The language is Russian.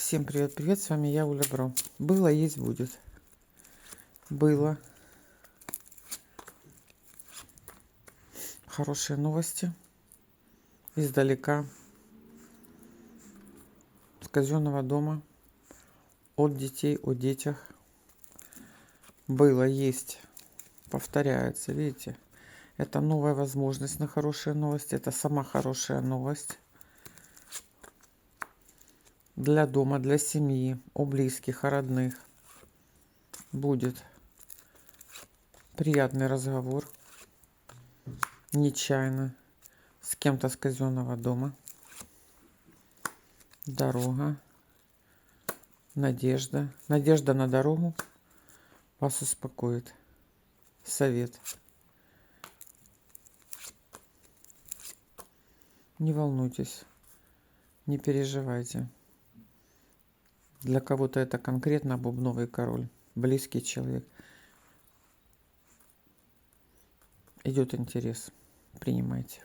Всем привет, с вами я, Оля Бро. Было, есть, будет. Было. Хорошие новости. Издалека. С казенного дома. От детей, о детях. Было, есть. Повторяется, видите? Это новая возможность на хорошие новости. Это сама хорошая новость. Для дома, для семьи, о близких, о родных. Будет приятный разговор. Нечаянно. С кем-то с казенного дома. Дорога. Надежда. Надежда на дорогу вас успокоит. Совет. Не волнуйтесь. Не переживайте. Для кого-то это конкретно бубновый король. Близкий человек. Идет интерес. Принимайте.